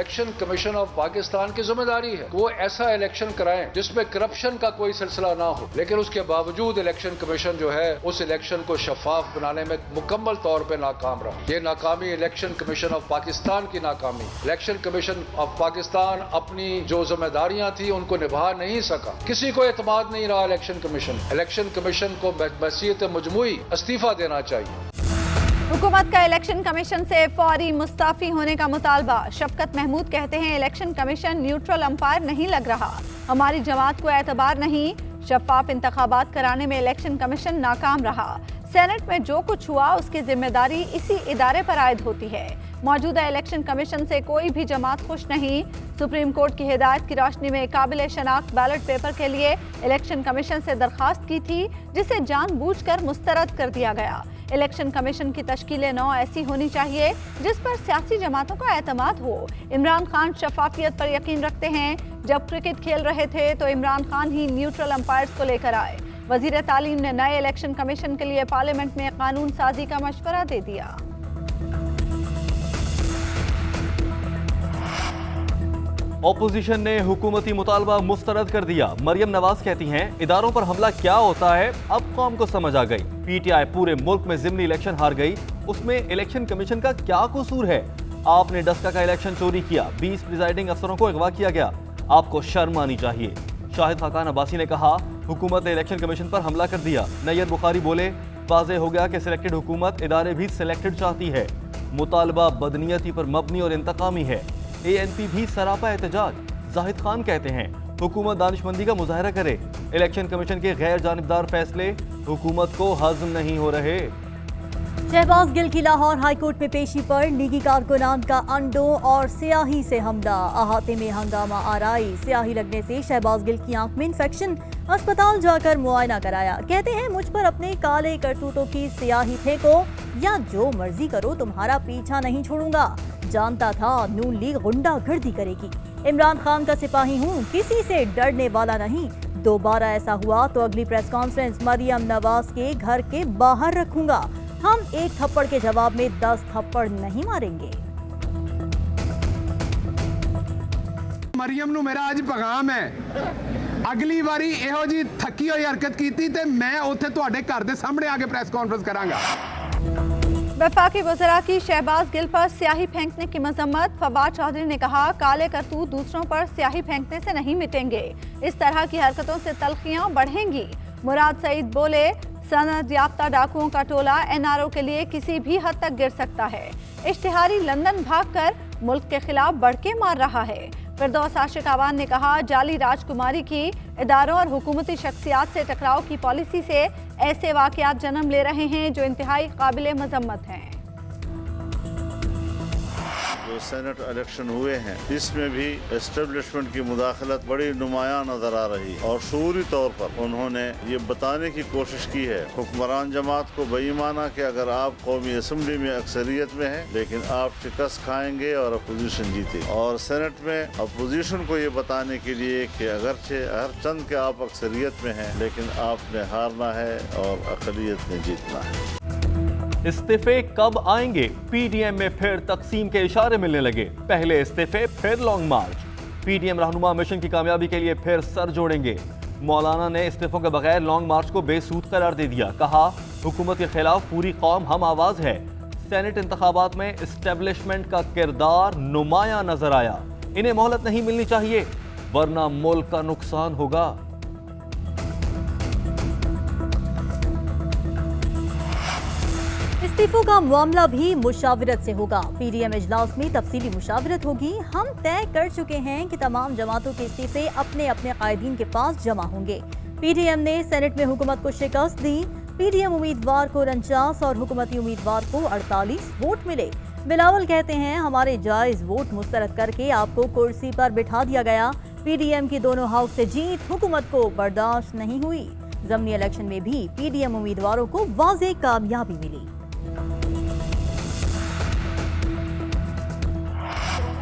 Election commission of Pakistan की जिम्मेदारी है वो ऐसा इलेक्शन कराएं जिसमें करप्शन का कोई सिलसिला ना हो, लेकिन उसके बावजूद इलेक्शन कमीशन जो है उस इलेक्शन को शफाफ बनाने में मुकम्मल तौर पर नाकाम रहा। ये नाकामी इलेक्शन कमीशन ऑफ पाकिस्तान की नाकामी। इलेक्शन कमीशन ऑफ पाकिस्तान अपनी जो जिम्मेदारियां थी उनको निभा नहीं सका, किसी को एतमाद नहीं रहा इलेक्शन कमीशन को बहसीयत मजमूई इस्तीफा देना चाहिए। हुकूमत का इलेक्शन कमीशन से फौरी मुस्ताफी होने का मुतालबा। शफकत महमूद कहते हैं इलेक्शन कमीशन न्यूट्रल अंपायर नहीं लग रहा, हमारी जमात को एतबार नहीं, शफाफ इंतखाबात कराने में इलेक्शन कमीशन नाकाम रहा। सेनेट में जो कुछ हुआ उसकी जिम्मेदारी इसी इदारे पर आयद होती है। मौजूदा इलेक्शन कमीशन से कोई भी जमात खुश नहीं। सुप्रीम कोर्ट की हिदायत की रोशनी में काबिल शनाख्त बैलेट पेपर के लिए इलेक्शन कमीशन से दरखास्त की थी, जिसे जानबूझकर मुस्तरद कर दिया गया। इलेक्शन कमीशन की तश्कील नौ ऐसी होनी चाहिए जिस पर सियासी जमातों का एतमाद हो। इमरान खान शफाफियत पर यकीन रखते हैं। जब क्रिकेट खेल रहे थे तो इमरान खान ही न्यूट्रल अंपायर्स को लेकर आए। वजीर तालीम ने नए इलेक्शन कमीशन के लिए पार्लियामेंट में कानून साजी का मशवरा दे दिया। ऑपोजिशन ने हुकूमती मुतालबा मुस्तरद कर दिया। मरियम नवाज कहती हैं इदारों पर हमला क्या होता है अब कौम को समझ आ गई। पीटीआई पूरे मुल्क में जिमनी इलेक्शन हार गई, उसमें इलेक्शन कमीशन का क्या कसूर है? आपने डस्का का इलेक्शन चोरी किया, 20 प्रिजाइडिंग अफसरों को अगवा किया गया, आपको शर्म आनी चाहिए। शाहिद खाकान अब्बासी ने कहा हुकूमत ने इलेक्शन कमीशन पर हमला कर दिया। नैयर बुखारी बोले वाज़े हो गया कि सिलेक्टेड हुकूमत इदारे भी सिलेक्टेड चाहती है। मुतालबा बदनीयती पर मबनी और इंतकामी है। ANP भी सरापा एहतजाज। जाहिद खान कहते हैं हुकूमत दानिशमंदी का मुजाहरा करे, इलेक्शन कमीशन के गैर जानिबदार फैसले हुकूमत को हज़म नहीं हो रहे। शहबाज गिल की लाहौर हाईकोर्ट में पेशी पर लीगी कारकुनान का अंडों और स्याही से हमला। अहाते में हंगामा आराई। स्याही लगने से शहबाज गिल की आंख में इन्फेक्शन, अस्पताल जाकर मुआयना कराया। कहते हैं मुझ पर अपने काले करतूतों की स्याही फेंको या जो मर्जी करो, तुम्हारा पीछा नहीं छोड़ूंगा। जानता था नून लीग गुंडागर्दी करेगी। इमरान खान का सिपाही हूँ, किसी से डरने वाला नहीं। दोबारा ऐसा हुआ तो अगली प्रेस कॉन्फ्रेंस मरियम नवाज के घर के बाहर रखूंगा। हम एक थप्पड़ के जवाब में 10 थप्पड़ नहीं मारेंगे। मरियम नू मेरा आज पैगाम है, अगली बारी एहो जी थकी हुई हरकत की ते मैं उत्थे तुहाडे घर दे सामने आके प्रेस कॉन्फ्रेंस करांगा। वफाकी वज़रा की शहबाज गिल पर स्याही फेंकने की मजम्मत। फवाद चौधरी ने कहा काले करतूत दूसरों पर स्याही फेंकने से नहीं मिटेंगे, इस तरह की हरकतों से तलखियां बढ़ेंगी। मुराद सईद बोले सनद याफ्ता डाकुओं का टोला NRO के लिए किसी भी हद तक गिर सकता है। इश्तिहारी लंदन भागकर मुल्क के खिलाफ बढ़के मार रहा है। फिरदौस आशिक आवान ने कहा जाली राजकुमारी की इदारों और हुकूमती शख्सियात से टकराव की पॉलिसी से ऐसे वाक़यात जन्म ले रहे हैं जो इंतहाई काबिल मजम्मत हैं। जो सेनेट इलेक्शन हुए हैं इसमें भी एस्टेब्लिशमेंट की मुदाखलत बड़ी नुमायां नजर आ रही और शऊरी तौर पर उन्होंने ये बताने की कोशिश की है हुक्मरान जमात को बेईमाना कि अगर आप कौमी असम्बली में अक्सरियत में हैं लेकिन आप शिकस्त खाएंगे और अपोजिशन जीते, और सेनेट में अपोजिशन को ये बताने के लिए कि अगरचे हर चंद के आप अक्सरियत में हैं लेकिन आपने हारना है और अक़लियत ने जीतना है। इस्तीफे कब आएंगे? PDM में फिर तकसीम के इशारे मिलने लगे। पहले इस्तीफे फिर लॉन्ग मार्च। PDM रहनुमा मिशन की कामयाबी के लिए फिर सर जोड़ेंगे। मौलाना ने इस्तीफों के बगैर लॉन्ग मार्च को बेसूद करार दे दिया। कहा हुकूमत के खिलाफ पूरी कौम हम आवाज है। सेनेट इंतखाबात में इस्टेब्लिशमेंट का किरदार नुमाया नजर आया। इन्हें मोहलत नहीं मिलनी चाहिए वरना मुल्क का नुकसान होगा। इस्तीफों का मामला भी मुशावरत से होगा। PDM इजलास में तफसीली मुशावरत होगी। हम तय कर चुके हैं कि तमाम जमातों के इस्तीफे अपने अपने कायदीन के पास जमा होंगे। PDM ने सेनेट में हुकूमत को शिकस्त दी। PDM उम्मीदवार को 49 और हुकूमती उम्मीदवार को 48 वोट मिले। बिलावल कहते हैं हमारे जायज वोट मुस्तरद करके आपको कुर्सी पर बिठा दिया गया। PDM की दोनों हाउस से जीत हुकूमत को बर्दाश्त नहीं हुई। ज़मीनी इलेक्शन में भी PDM उम्मीदवारों को वाज़ेह कामयाबी मिली।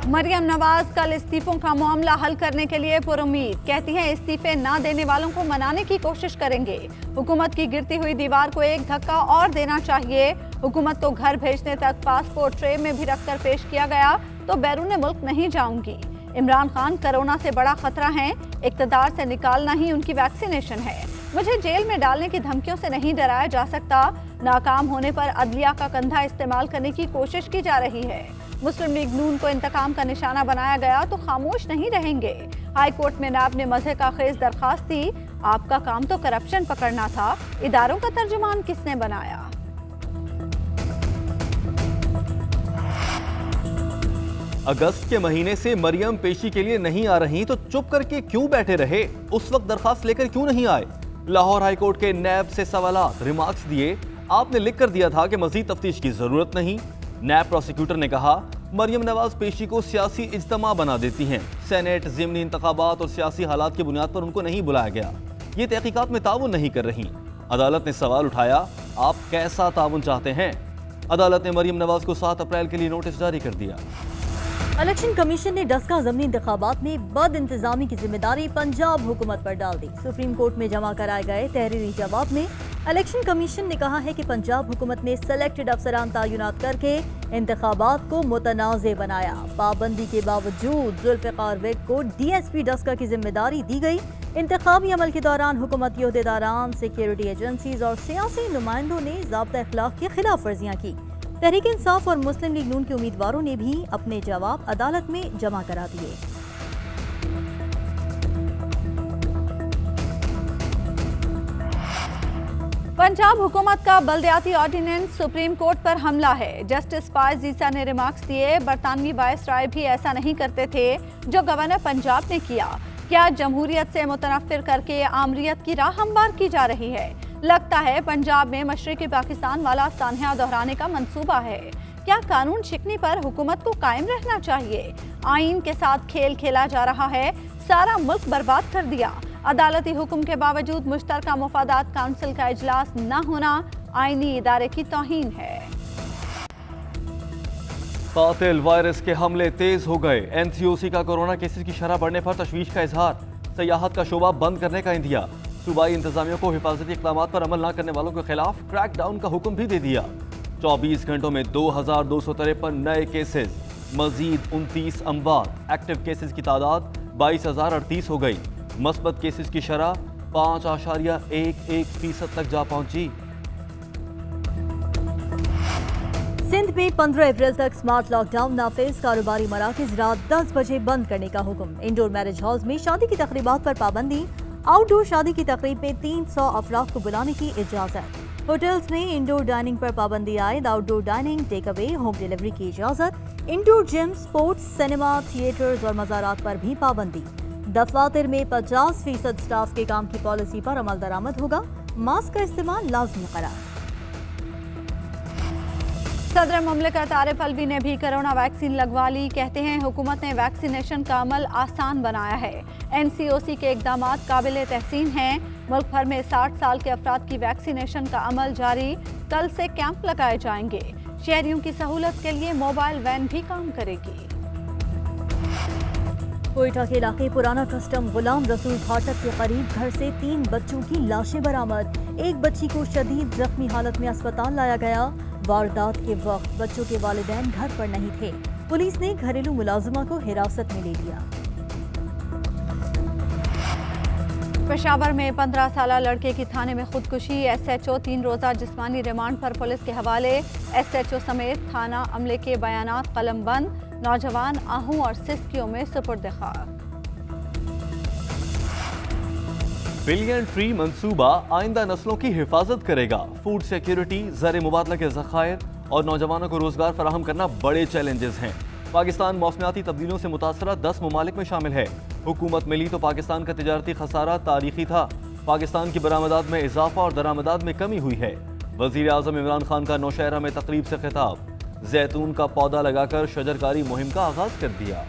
मरियम नवाज कल इस्तीफों का मामला हल करने के लिए पुरुम्मीद। कहती हैं इस्तीफे ना देने वालों को मनाने की कोशिश करेंगे। हुकूमत की गिरती हुई दीवार को एक धक्का और देना चाहिए। हुकूमत को घर भेजने तक पासपोर्ट ट्रे में भी रखकर पेश किया गया। तो बैरून मुल्क नहीं जाऊंगी। इमरान खान कोरोना से बड़ा खतरा है, इक्तदार से निकालना ही उनकी वैक्सीनेशन है। मुझे जेल में डालने की धमकियों से नहीं डराया जा सकता। नाकाम होने पर अदलिया का कंधा इस्तेमाल करने की कोशिश की जा रही है। मुस्लिम लीग नून को इंतकाम का निशाना बनाया गया तो खामोश नहीं रहेंगे। हाई कोर्ट में नैब ने मज़े का खेज दरखास्त दी। आपका काम तो करप्शन पकड़ना था, इदारों का तर्जुमान किसने बनाया? अगस्त के महीने से मरियम पेशी के लिए नहीं आ रही तो चुप करके क्यों बैठे रहे? उस वक्त दरखास्त लेकर क्यों नहीं आए? लाहौर हाईकोर्ट के नैब से सवालात, रिमार्क्स दिए। आपने लिख कर दिया था कि मजीद तफ्तीश की जरूरत नहीं। नैब प्रोसिक्यूटर ने कहा मरियम नवाज पेशी को सियासी इज्तमा बना देती हैं। सेनेट, ज़िमनी इंतखाबात और सियासी हालात की बुनियाद पर उनको नहीं बुलाया गया। ये तहकीकात में ताउन नहीं कर रही। अदालत ने सवाल उठाया, आप कैसा ताउन चाहते हैं? अदालत ने मरियम नवाज को 7 अप्रैल के लिए नोटिस जारी कर दिया। इलेक्शन कमीशन ने डस्का ज़मीनी इंतखाबात में बद इंतजामी की जिम्मेदारी पंजाब हुकूमत पर डाल दी। सुप्रीम कोर्ट में जमा कराए गए तहरीरी जवाब में इलेक्शन कमीशन ने कहा है कि पंजाब हुकूमत ने सेलेक्टेड अफसरान तैनात करके इंतखाबात को मुतनाज़ बनाया। पाबंदी के बावजूद जुल्फ़िकार बेग को DSP डस्का की जिम्मेदारी दी गई। इंतखाबी अमल के दौरान हुकूमती ओहदेदारान, सिक्योरिटी एजेंसीज और सियासी नुमाइंदों ने ज़ाब्ता इखलाक की खिलाफ वर्जियाँ की। तहरीक इंसाफ और मुस्लिम लीग नून के उम्मीदवारों ने भी अपने जवाब अदालत में जमा करा दिए। पंजाब हुकूमत का बल्दियाती ऑर्डिनेंस सुप्रीम कोर्ट पर हमला है। जस्टिस फायज ईसा ने रिमार्क्स दिए, बरतानवी वायसराय भी ऐसा नहीं करते थे जो गवर्नर पंजाब ने किया। क्या जमहूरियत से मुतनफ़िर करके आमरीत की राह हमवार की जा रही है? लगता है पंजाब में मशरिकी पाकिस्तान वाला सान्या दोहराने का मंसूबा है। क्या कानून शिकनी पर हुकूमत को कायम रहना चाहिए? आइन के साथ खेल खेला जा रहा है, सारा मुल्क बर्बाद कर दिया। अदालती हुक्म के बावजूद मुश्तरका मुफादात काउंसिल का इजलास न होना आईनी इदारे की तौहीन है। कातिल वायरस के हमले तेज हो गए। NCOC का कोरोना केसेस की शरह बढ़ने पर तशवीश का इजहार। सयाहत का शोबा बंद करने का इंदिया। सूबाई इंतजामिया को हिफाजती इक़दामात पर अमल न करने वालों के खिलाफ क्रैकडाउन का हुक्म भी दे दिया। 24 घंटों में 2253 नए केसेस, मजीद 29 अमवात। एक्टिव केसेस की तादाद 22,038 हो गई। मस्बत केसेस की शरह 5.11% तक जा पहुंची। सिंध में 15 अप्रैल तक स्मार्ट लॉकडाउन नाफिज। कारोबारी मराकज रात 10 बजे बंद करने का हुक्म। इंडोर मैरिज हॉल्स में शादी की तकरीबात पर पाबंदी। आउटडोर शादी की तकरीब में 300 अफराद को बुलाने की इजाजत। होटल्स में इंडोर डाइनिंग पर पाबंदी आयद। Outdoor dining, take away, home delivery की इजाजत। Indoor gym, sports, cinema, theatres और मज़ारात पर भी पाबंदी। दफातर में 50% स्टाफ के काम की पॉलिसी पर अमल दरामद होगा। मास्क का इस्तेमाल लाजमी करार। सदर मुमलिकत आरिफ अलवी ने भी कोरोना वैक्सीन लगवा ली। कहते हैं हुकूमत ने वैक्सीनेशन का अमल आसान बनाया है। NCOC के इकदामात काबिल तहसीन हैं। मुल्क भर में 60 साल के अफराद की वैक्सीनेशन का अमल जारी। कल से कैंप लगाए जाएंगे। शहरियों की सहूलत के लिए मोबाइल वैन भी काम करेगी। कोयटा के इलाके पुराना कस्टम गुलाम रसूल फाटक के करीब घर से 3 बच्चों की लाशें बरामद। एक बच्ची को शदीद जख्मी हालत में अस्पताल लाया गया। वारदात के वक्त बच्चों के वालिदैन घर पर नहीं थे। पुलिस ने घरेलू मुलाजिमा को हिरासत में ले लिया। पेशावर में 15 साल लड़के की थाने में खुदकुशी। SHO 3 रोजा जिस्मानी रिमांड पर पुलिस के हवाले। SHO समेत थाना अमले के बयानात कलमबंद। नौजवान आहू और सिस्कियों में सुपुर्द खाक। बिलियन ट्री मंसूबा आइंदा नस्लों की हिफाजत करेगा। फूड सिक्योरिटी, ज़र मुबादला के ज़खायर और नौजवानों को रोजगार फराहम करना बड़े चैलेंजेस हैं। पाकिस्तान मौसमियाती तब्दीलियों से मुतासरा 10 ममालिक में शामिल है। हुकूमत मिली तो पाकिस्तान का तिजारती खसारा तारीखी था। पाकिस्तान की बरामदात में इजाफा और दरामदात में कमी हुई है। वज़ीर आज़म इमरान खान का नौशहरा में तकरीब से खिताब। जैतून का पौधा लगाकर शजरकारी मुहिम का आगाज कर दिया।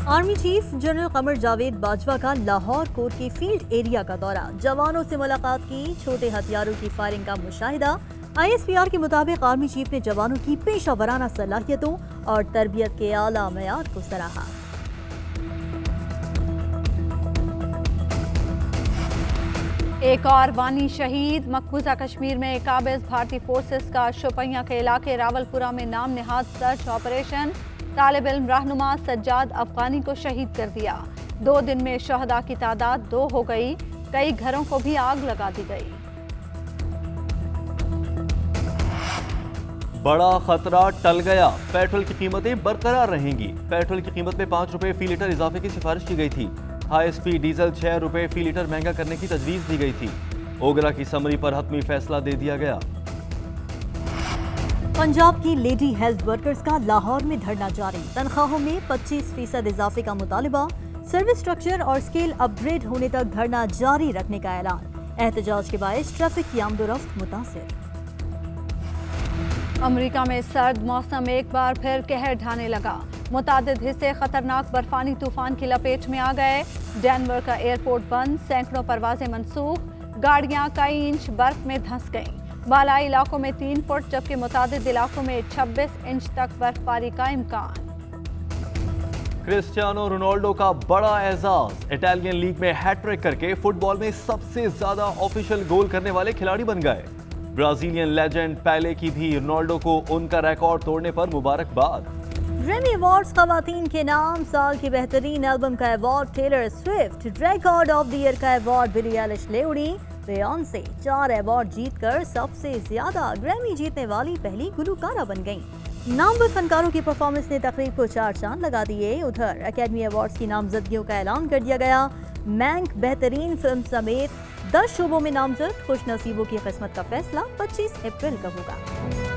Army chief general Qamar Javed Bajwa का लाहौर कोर के फील्ड एरिया का दौरा। जवानों से मुलाकात की। छोटे हथियारों की फायरिंग का मुशाहिदा। ISPR के मुताबिक आर्मी चीफ ने जवानों की पेशा वराना सलाहियतों और तरबियत के आला मयार को सराहा। एक और वानी शहीद। मकबूजा कश्मीर में काबिज भारतीय फोर्सेस का शोपियां के इलाके रावलपुरा में नाम निहाद सर्च ऑपरेशन। तालिब इल्म रहनुमा सज्जाद अफगानी को शहीद कर दिया। 2 दिन में शहदा की तादाद 2 हो गई। कई घरों को भी आग लगा दी गई। बड़ा खतरा टल गया, पेट्रोल की कीमतें बरकरार रहेंगी। पेट्रोल की कीमत में 5 रुपए फी लीटर इजाफे की सिफारिश की गई थी। हाई स्पीड डीजल 6 रुपए फी लीटर महंगा करने की तजवीज दी गई थी। ओगरा की समरी पर हतमी फैसला दे दिया गया। पंजाब की लेडी हेल्थ वर्कर्स का लाहौर में धरना जारी। तनख्वाहों में 25% इजाफे का मुतालिबा। सर्विस स्ट्रक्चर और स्केल अपग्रेड होने तक धरना जारी रखने का ऐलान। एहतजाज के बायस ट्रैफिक की आमदोरफ्त मुतासिर। अमेरिका में सर्द मौसम एक बार फिर कहर ढाने लगा। मुतादिद हिस्से खतरनाक बर्फानी तूफान की लपेट में आ गए। डेनवर का एयरपोर्ट बंद, सैकड़ों परवाजें मनसूख। गाड़ियां कई इंच बर्फ में धंस गईं। बालाई इलाकों में 3 फुट जबकि मुतादिद इलाकों में 26 इंच तक बर्फबारी का इम्कान। क्रिस्टियानो रोनाल्डो का बड़ा एजाज। इटालियन लीग में हैट्रिक करके फुटबॉल में सबसे ज्यादा ऑफिशियल गोल करने वाले खिलाड़ी बन गए। ब्राजीलियन लेजेंड पेले की भी रोनाल्डो को उनका रिकॉर्ड तोड़ने पर मुबारकबाद। ग्रैमी अवार्ड्स खवातीन के नाम। साल की बेहतरीन एल्बम का award Taylor Swift. Record of the year का अवार्ड बिली एलिश ले उड़ी। बियॉन्से 4 अवार्ड जीतकर सबसे ज्यादा ग्रैमी जीतने वाली पहली गुलकारा बन गईं। नामवर फनकारों की परफॉर्मेंस ने तकरीब को 4 चांद लगा दिए। उधर अकेडमी अवार्ड्स की नामजदगियों का ऐलान कर दिया गया। मैंक बेहतरीन फिल्म समेत 10 शोबों में नामजद। खुश नसीबों की किस्मत का फैसला 25 अप्रैल का होगा।